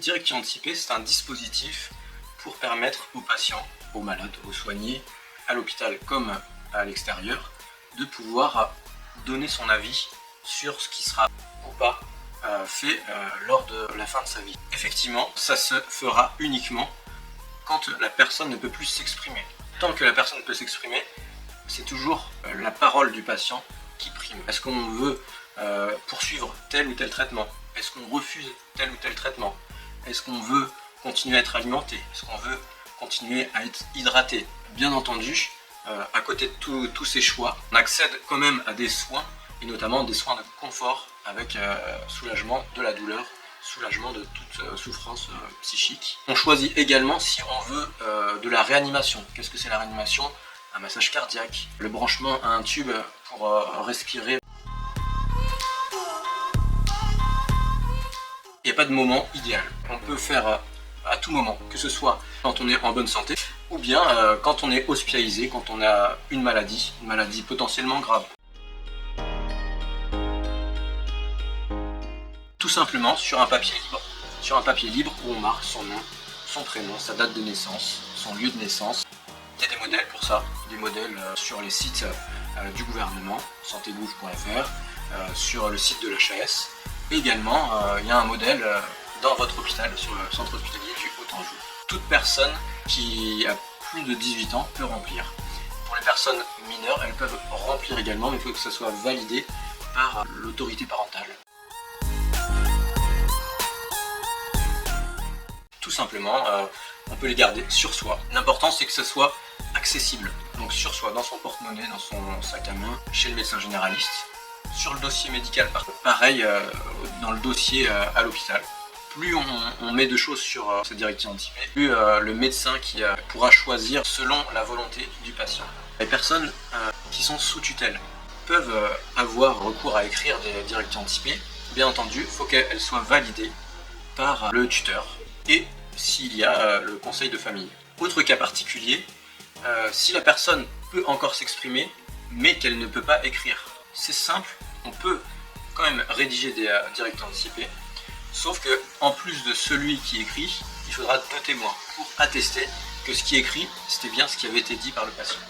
directive anticipée, c'est un dispositif pour permettre aux patients, aux malades, aux soignés, à l'hôpital comme à l'extérieur, de pouvoir donner son avis sur ce qui sera ou pas fait lors de la fin de sa vie. Effectivement, ça se fera uniquement quand la personne ne peut plus s'exprimer. Tant que la personne peut s'exprimer, c'est toujours la parole du patient qui prime. Est-ce qu'on veut poursuivre tel ou tel traitement? Est-ce qu'on refuse tel ou tel traitement? Est-ce qu'on veut continuer à être alimenté? Est-ce qu'on veut continuer à être hydraté? Bien entendu, à côté de tous ces choix, on accède quand même à des soins, et notamment des soins de confort avec soulagement de la douleur, soulagement de toute souffrance psychique. On choisit également si on veut de la réanimation. Qu'est-ce que c'est la réanimation? Un massage cardiaque, le branchement à un tube pour respirer. Il n'y a pas de moment idéal. On peut faire à tout moment, que ce soit quand on est en bonne santé ou bien quand on est hospitalisé, quand on a une maladie potentiellement grave. Tout simplement sur un papier libre. Sur un papier libre où on marque son nom, son prénom, sa date de naissance, son lieu de naissance. Il y a des modèles pour ça, des modèles sur les sites du gouvernement, santegouv.fr, sur le site de l'HAS. Également, il y a un modèle dans votre hôpital, sur le centre hospitalier du Haut-Anjou. Toute personne qui a plus de 18 ans peut remplir. Pour les personnes mineures, elles peuvent remplir également, mais il faut que ça soit validé par l'autorité parentale. Tout simplement, on peut les garder sur soi. L'important, c'est que ça soit accessible. Donc sur soi, dans son porte-monnaie, dans son sac à main, chez le médecin généraliste. Sur le dossier médical, pareil, dans le dossier à l'hôpital. Plus on met de choses sur cette directive anticipée, plus le médecin qui pourra choisir selon la volonté du patient. Les personnes qui sont sous tutelle peuvent avoir recours à écrire des directives anticipées. Bien entendu, il faut qu'elles soient validées par le tuteur et s'il y a le conseil de famille. Autre cas particulier, si la personne peut encore s'exprimer mais qu'elle ne peut pas écrire. C'est simple, on peut quand même rédiger des directives anticipées, sauf que en plus de celui qui écrit, il faudra 2 témoins pour attester que ce qui est écrit, c'était bien ce qui avait été dit par le patient.